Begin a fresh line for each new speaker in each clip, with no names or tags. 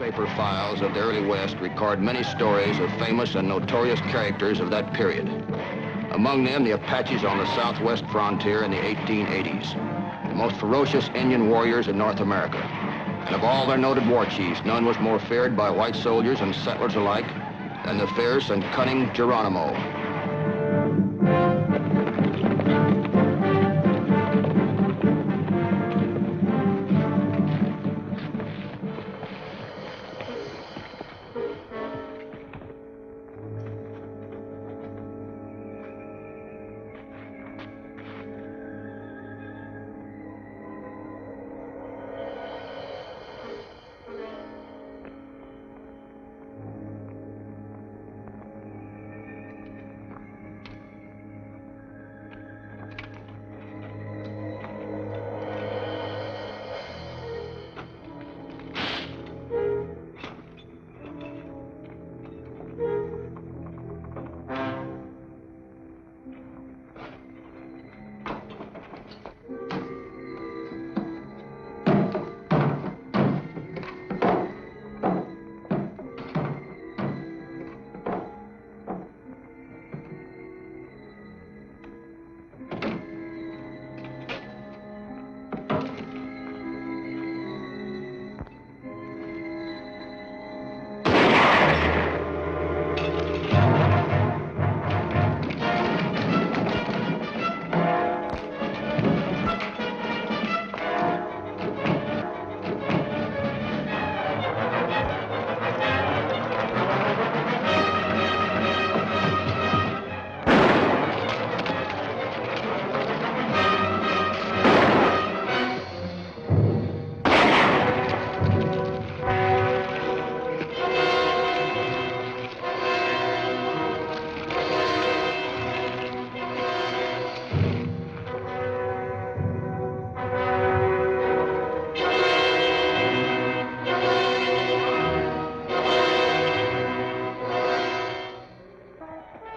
newspaper files of the early West record many stories of famous and notorious characters of that period. Among them, the Apaches on the southwest frontier in the 1880s, the most ferocious Indian warriors in North America. And of all their noted war chiefs, none was more feared by white soldiers and settlers alike than the fierce and cunning Geronimo.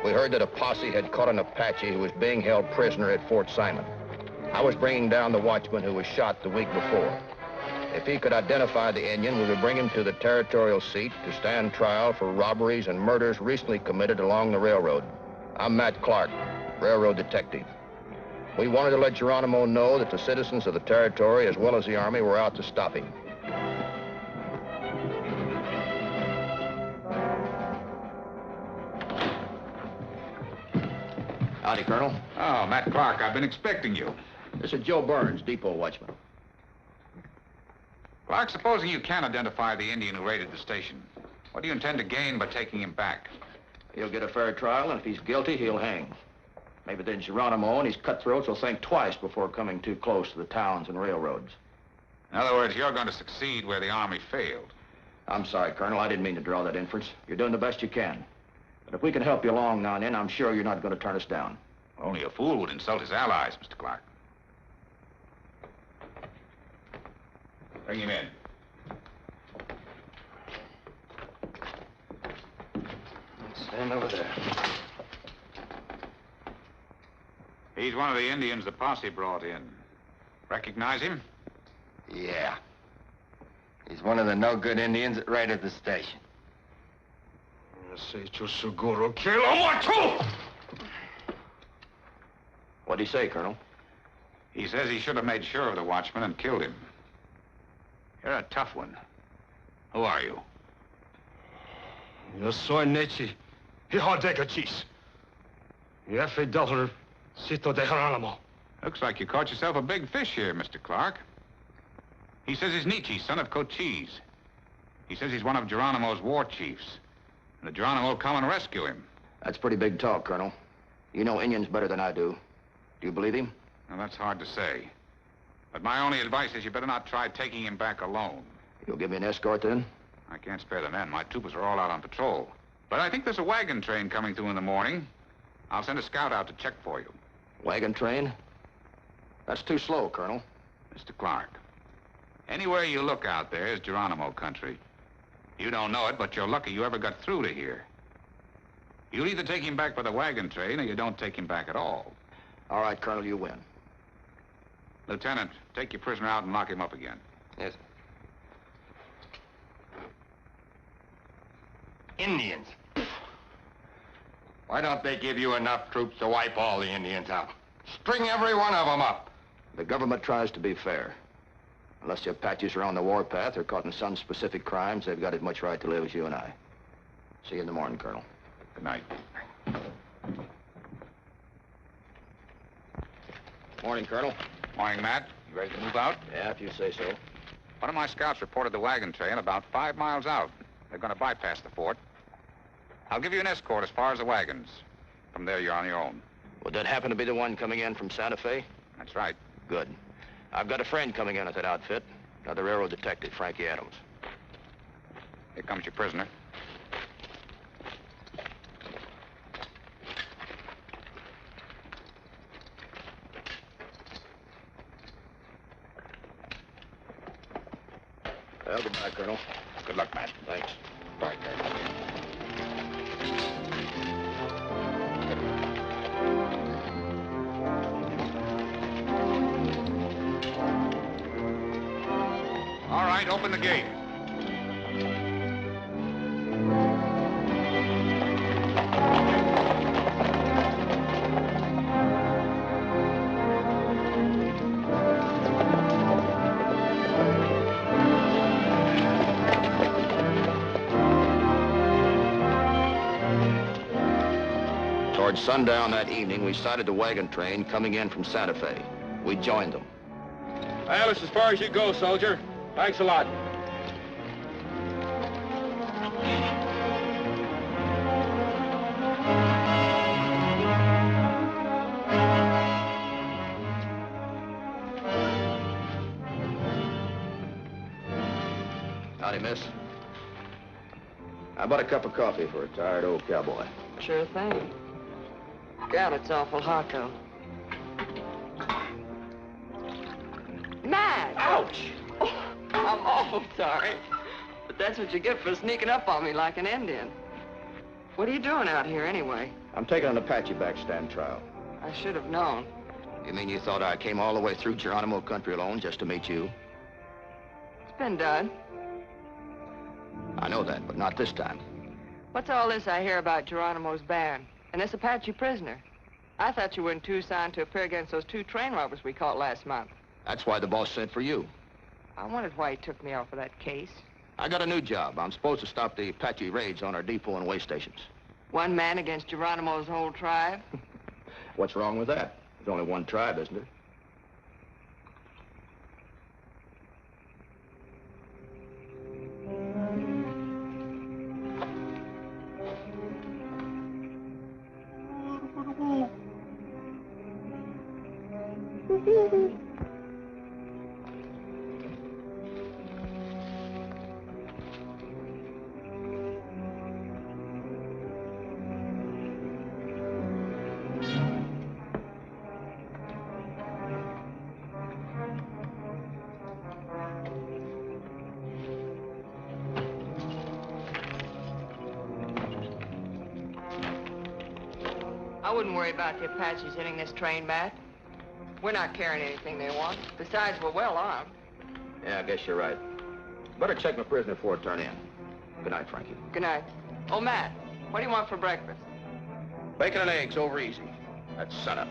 We heard that a posse had caught an Apache who was being held prisoner at Fort Simon. I was bringing down the watchman who was shot the week before. If he could identify the Indian, we would bring him to the territorial seat to stand trial for robberies and murders recently committed along the railroad. I'm Matt Clark, railroad detective. We wanted to let Geronimo know that the citizens of the territory, as well as the Army, were out to stop him. Howdy, Colonel.
Oh, Matt Clark, I've been expecting you.
This is Joe Burns, depot watchman.
Clark, supposing you can identify the Indian who raided the station, what do you intend to gain by taking him back?
He'll get a fair trial, and if he's guilty, he'll hang. Maybe then Geronimo and his cutthroats will think twice before coming too close to the towns and railroads.
In other words, you're going to succeed where the Army failed.
I'm sorry, Colonel. I didn't mean to draw that inference. You're doing the best you can. But if we can help you along now and then, I'm sure you're not going to turn us down.
Only a fool would insult his allies, Mr. Clark. Bring him in.
Stand over there.
He's one of the Indians the posse brought in. Recognize him?
Yeah. He's one of the no-good Indians that raided the station.
What'd he say, Colonel?
He says he should have made sure of the watchman and killed him. You're a tough one. Who are you?
Yo soy Nechi, hijo de Cachis. F.A. Cito de Geronimo.
Looks like you caught yourself a big fish here, Mr. Clark. He says he's Nietzsche, son of Cochise. He says he's one of Geronimo's war chiefs. And the Geronimo will come and rescue him.
That's pretty big talk, Colonel. You know Indians better than I do. Do you believe him?
Now, that's hard to say. But my only advice is you better not try taking him back alone.
You'll give me an escort, then?
I can't spare the men. My troopers are all out on patrol. But I think there's a wagon train coming through in the morning. I'll send a scout out to check for you.
Wagon train? That's too slow, Colonel.
Mr. Clark, anywhere you look out there is Geronimo country. You don't know it, but you're lucky you ever got through to here. You'll either take him back by the wagon train or you don't take him back at all.
All right, Colonel, you win.
Lieutenant, take your prisoner out and lock him up again.
Yes. Indians. Why don't they give you enough troops to wipe all the Indians out? String every one of them up.
The government tries to be fair. Unless the Apaches are on the warpath or caught in some specific crimes, they've got as much right to live as you and I. See you in the morning, Colonel.
Good night.
Morning, Colonel.
Morning, Matt. You ready to move out?
Yeah, if you say so.
One of my scouts reported the wagon train about 5 miles out. They're going to bypass the fort. I'll give you an escort as far as the wagons. From there, you're on your own.
Would that happen to be the one coming in from Santa Fe?
That's right.
Good. I've got a friend coming in at that outfit. Another railroad detective, Frankie Adams.
Here comes your prisoner.
Well, goodbye, Colonel.
Good luck, Matt.
Thanks.
Bye. All right, open the gate.
Towards sundown that evening, we sighted the wagon train coming in from Santa Fe. We joined them.
Well, it's as far as you go, soldier. Thanks a lot.
Howdy, miss. How about a cup of coffee for a tired old cowboy?
Sure thing. God, it's awful hot, though. Matt!
Ouch!
Oh, I'm awful sorry. But that's what you get for sneaking up on me like an Indian. What are you doing out here, anyway?
I'm taking an Apache back stand trial.
I should have known.
You mean you thought I came all the way through Geronimo country alone just to meet you?
It's been done.
I know that, but not this time.
What's all this I hear about Geronimo's band and this Apache prisoner? I thought you were in Tucson to appear against those 2 train robbers we caught last month.
That's why the boss sent for you.
I wondered why he took me off of that case.
I got a new job. I'm supposed to stop the Apache raids on our depot and way stations.
One man against Geronimo's whole tribe?
What's wrong with that? There's only one tribe, isn't there?
I wouldn't worry about the Apaches hitting this train, Matt. We're not carrying anything they want. Besides, we're well armed.
Yeah, I guess you're right. Better check my prisoner before I turn in. Good night, Frankie.
Good night. Oh, Matt, what do you want for breakfast?
Bacon and eggs over easy. That's sunup.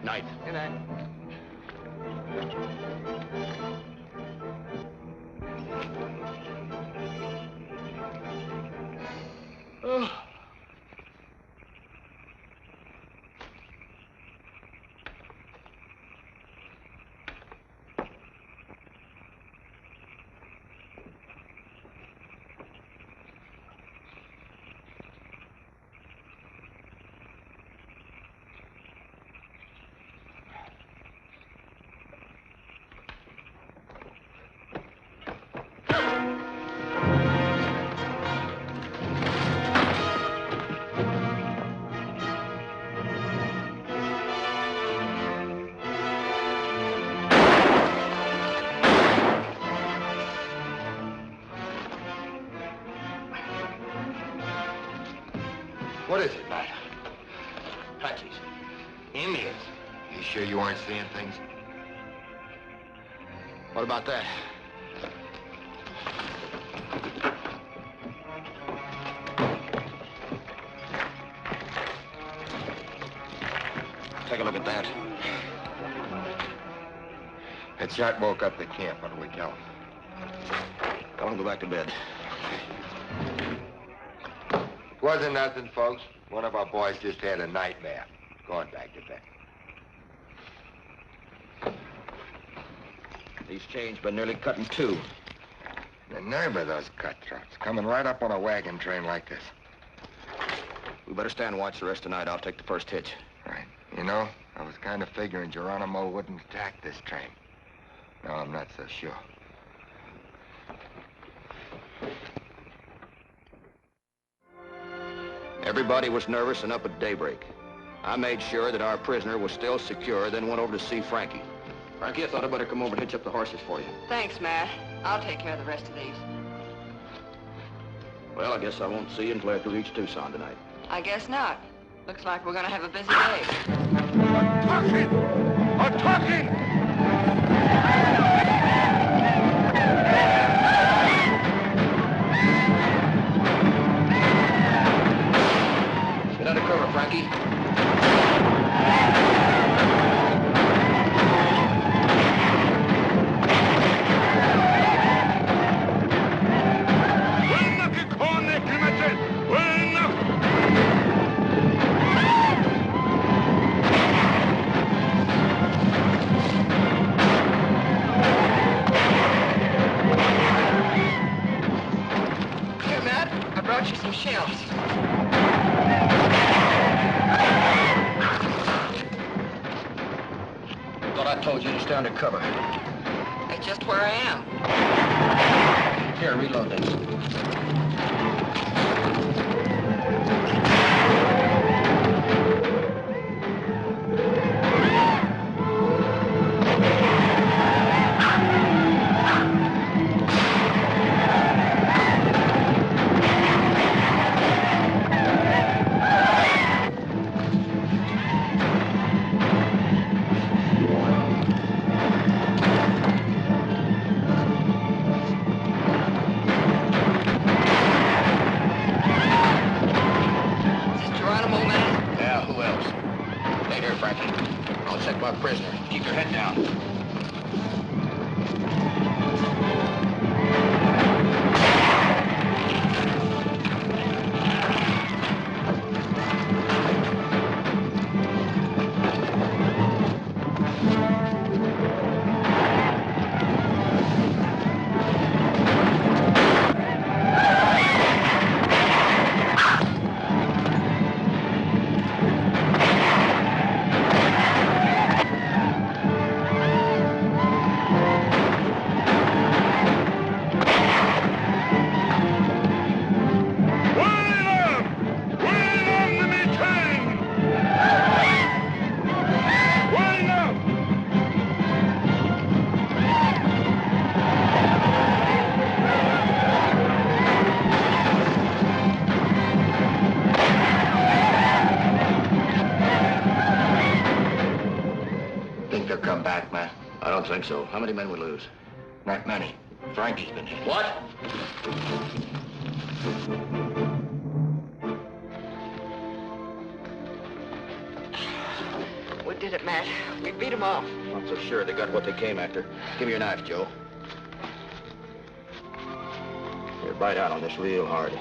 Night.
Good night.
Oh.
What is it, Matt? Apaches. Indians. You sure you aren't seeing things?
What about that? take a look at that.
That shot woke up the camp. What do we tell him?
Tell him to go back to bed.
It wasn't nothing, folks. One of our boys just had a nightmare. Going back to bed.
These chains been nearly cut in two.
The nerve of those cutthroats, coming right up on a wagon train like this.
We better stand watch the rest of the night. I'll take the first hitch.
Right. You know, I was kind of figuring Geronimo wouldn't attack this train. No, I'm not so sure.
Everybody was nervous and up at daybreak. I made sure that our prisoner was still secure, then went over to see Frankie. Frankie, I thought I'd better come over and hitch up the horses for you.
Thanks, Matt. I'll take care of the rest of these.
Well, I guess I won't see you until after we reach Tucson tonight.
I guess not. Looks like we're gonna have a busy day.
I'm talking!
Get under cover, Frankie.
Here, Matt. I brought you some shells.
Thought I told you to stay under cover.
That's just where I am.
Here, reload this. Prisoner. Keep your head down. I don't think so. How many men we lose?
Not many. Frankie's been hit.
What?
We did it, Matt. We beat them off.
Not so sure they got what they came after. Give me your knife, Joe. Here, bite out on this real hard.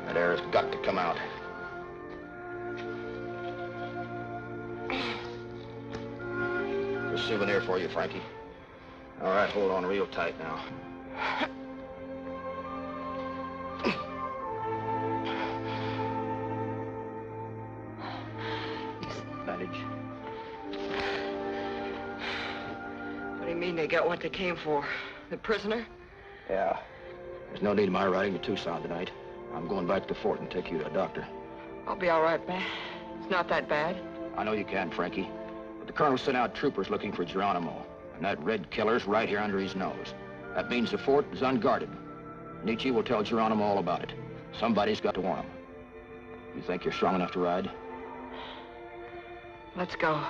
That air has got to come out. A souvenir for you, Frankie. All right, hold on real tight now. Bandage.
What do you mean they got what they came for? The prisoner?
Yeah. There's no need of my riding to Tucson tonight. I'm going back to the fort and take you to a doctor.
I'll be all right, Matt. It's not that bad.
I know you can, Frankie. But the colonel sent out troopers looking for Geronimo. And that red killer's right here under his nose. That means the fort is unguarded. Nietzsche will tell Geronimo all about it. Somebody's got to warn him. You think you're strong enough to ride?
Let's go.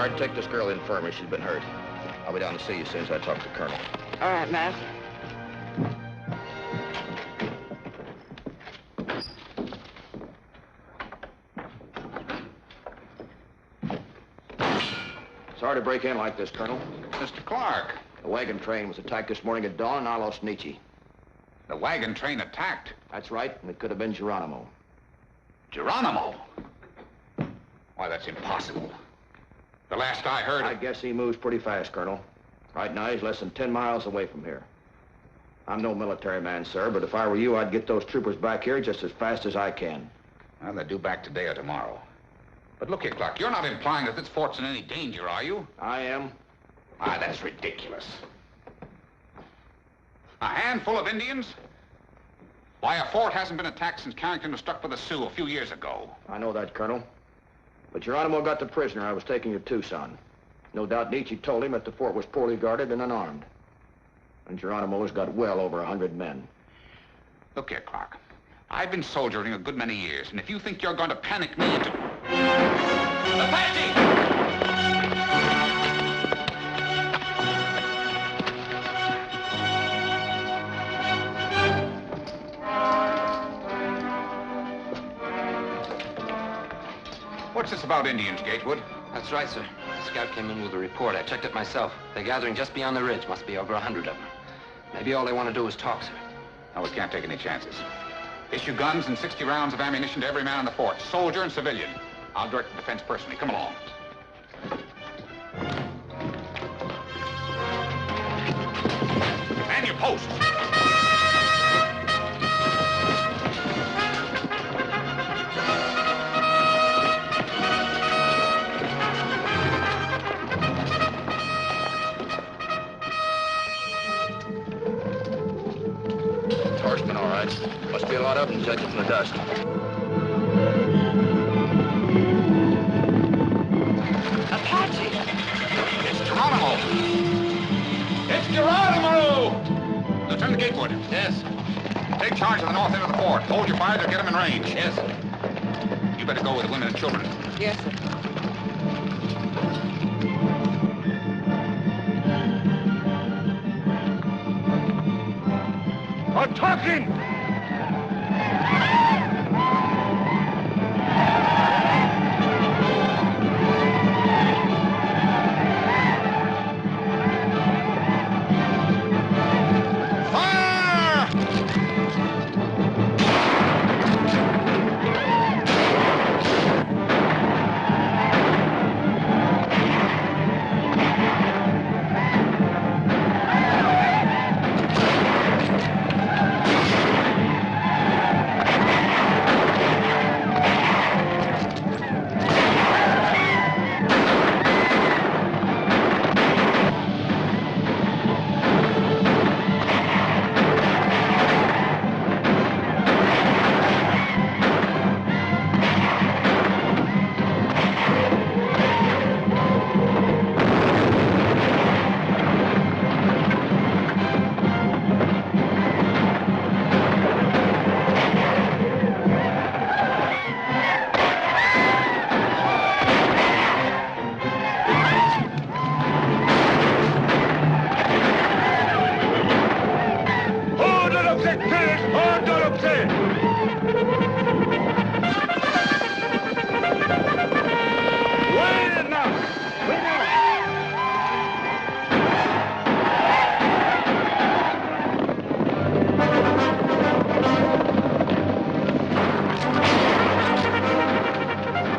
Bart, take this girl to the infirmary. She's been hurt. I'll be down to see you as soon as I talk to the colonel.
All right, Matt.
Sorry to break in like this, Colonel.
Mr. Clark,
The wagon train was attacked this morning at dawn, and I lost Nietzsche.
the wagon train attacked.
That's right, and it could have been Geronimo.
Geronimo? Why, that's impossible. The last I heard...
I guess he moves pretty fast, Colonel. Right now, he's less than 10 miles away from here. I'm no military man, sir, but if I were you, I'd get those troopers back here just as fast as I can.
Well, they're due back today or tomorrow. But look here, Clark, you're not implying that this fort's in any danger, are you?
I am.
Ah, that's ridiculous. A handful of Indians? Why, a fort hasn't been attacked since Carrington was struck by the Sioux a few years ago.
I know that, Colonel. But Geronimo got the prisoner I was taking to Tucson. No doubt Nietzsche told him that the fort was poorly guarded and unarmed. And Geronimo's got well over 100 men.
Look here, Clark. I've been soldiering a good many years, and if you think you're going to panic me into... Apache! What's this about Indians, Gatewood?
That's right, sir. The scout came in with a report. I checked it myself. They're gathering just beyond the ridge. Must be over 100 of them. Maybe all they want to do is talk, sir.
No, we can't take any chances. Issue guns and 60 rounds of ammunition to every man in the fort, soldier and civilian. I'll direct the defense personally. Come along. Man your posts!
Horsemen, all right. Must be a lot of them, judging from the dust.
Apache!
It's Geronimo! It's Geronimo! Lieutenant Gatewood.
Yes.
Take charge of the north end of the fort. Hold your fire to get them in range.
Yes.
You better go with the women and children.
Yes, sir.
I'm talking!
Fire!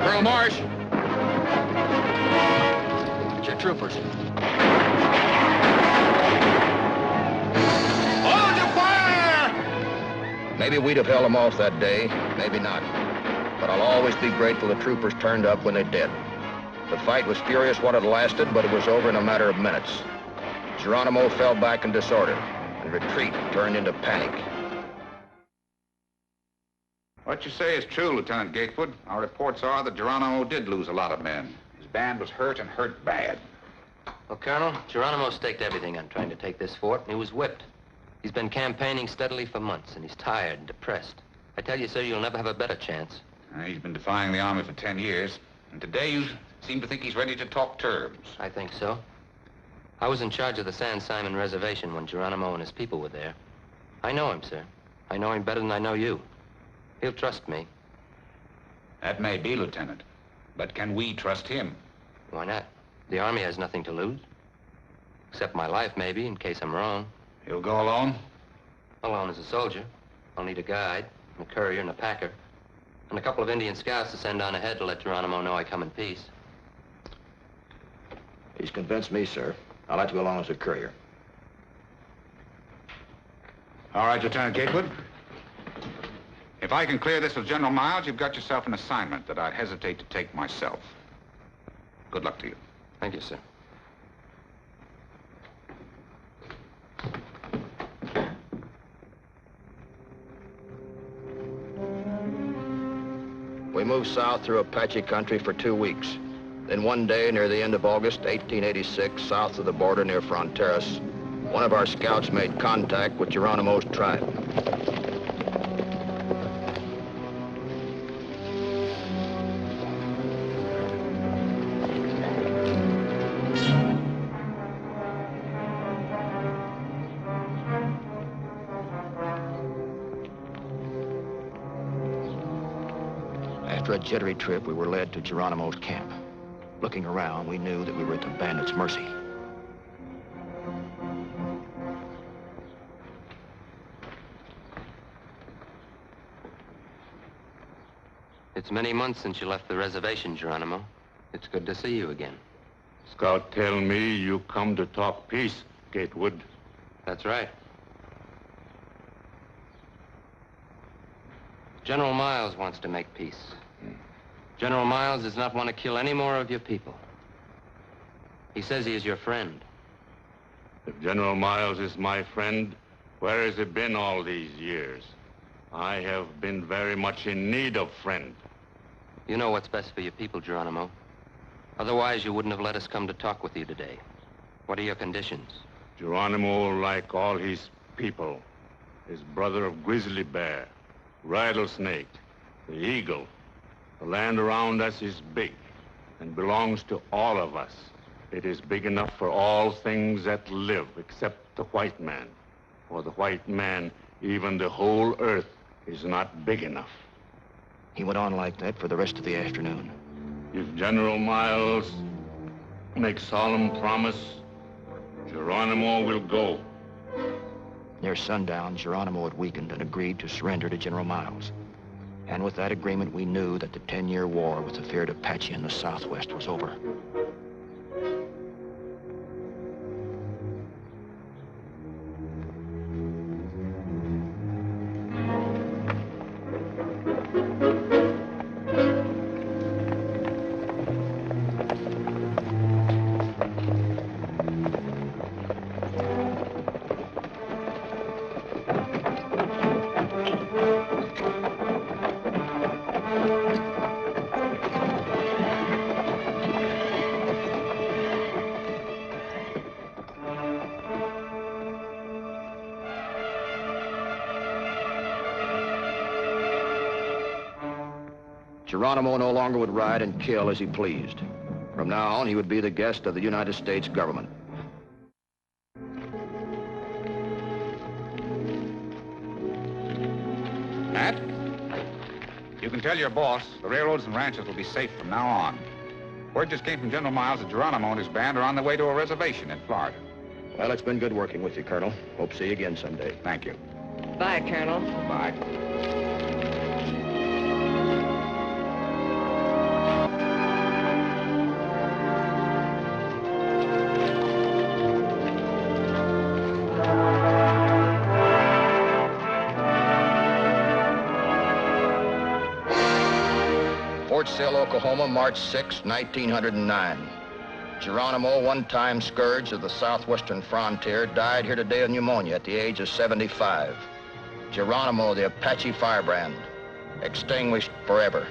Colonel Marsh!
It's your troopers.
Hold your fire!
Maybe we'd have held them off that day, maybe not. But I'll always be grateful the troopers turned up when they did. The fight was furious while it lasted, but it was over in a matter of minutes. Geronimo fell back in disorder, and retreat turned into panic.
What you say is true, Lieutenant Gatewood. Our reports are that Geronimo did lose a lot of men. His band was hurt and hurt bad.
Well, Colonel, Geronimo staked everything on trying to take this fort, and he was whipped. He's been campaigning steadily for months, and he's tired and depressed. I tell you, sir, you'll never have a better chance.
He's been defying the army for 10 years. And today you seem to think he's ready to talk terms.
I think so. I was in charge of the San Simon Reservation when Geronimo and his people were there. I know him, sir. I know him better than I know you. He'll trust me.
That may be, Lieutenant. But can we trust him?
Why not? The Army has nothing to lose. Except my life, maybe, in case I'm wrong.
He'll go alone?
Alone as a soldier. I'll need a guide, and a courier, and a packer. And a couple of Indian scouts to send on ahead to let Geronimo know I come in peace.
He's convinced me, sir. I'd like to go along as a courier.
All right, Lieutenant Gatewood. If I can clear this with General Miles, you've got yourself an assignment that I'd hesitate to take myself. Good luck to you.
Thank you, sir.
We moved south through Apache country for 2 weeks. Then one day near the end of August 1886, south of the border near Fronteras, one of our scouts made contact with Geronimo's tribe. After a jittery trip, we were led to Geronimo's camp. Looking around, we knew that we were at the bandits' mercy.
It's many months since you left the reservation, Geronimo. It's good to see you again.
Scout tell me you come to talk peace, Gatewood.
That's right. General Miles wants to make peace. General Miles does not want to kill any more of your people. He says he is your friend.
If General Miles is my friend, where has he been all these years? I have been very much in need of friend.
You know what's best for your people, Geronimo. Otherwise, you wouldn't have let us come to talk with you today. What are your conditions?
Geronimo, like all his people, is brother of Grizzly Bear, Rattlesnake, the Eagle. The land around us is big and belongs to all of us. It is big enough for all things that live except the white man. For the white man, even the whole earth is not big enough.
He went on like that for the rest of the afternoon.
If General Miles makes solemn promise, Geronimo will go.
Near sundown, Geronimo had weakened and agreed to surrender to General Miles. And with that agreement, we knew that the 10-year war with the feared Apache in the Southwest was over. Geronimo no longer would ride and kill as he pleased. From now on, he would be the guest of the United States government.
Matt, you can tell your boss the railroads and ranches will be safe from now on. Word just came from General Miles that Geronimo and his band are on their way to a reservation in Florida.
Well, it's been good working with you, Colonel. Hope to see you again someday.
Thank you.
Bye, Colonel.
Bye.
Fort Sill, Oklahoma, March 6, 1909. Geronimo, one-time scourge of the southwestern frontier, died here today of pneumonia at the age of 75. Geronimo, the Apache firebrand, extinguished forever.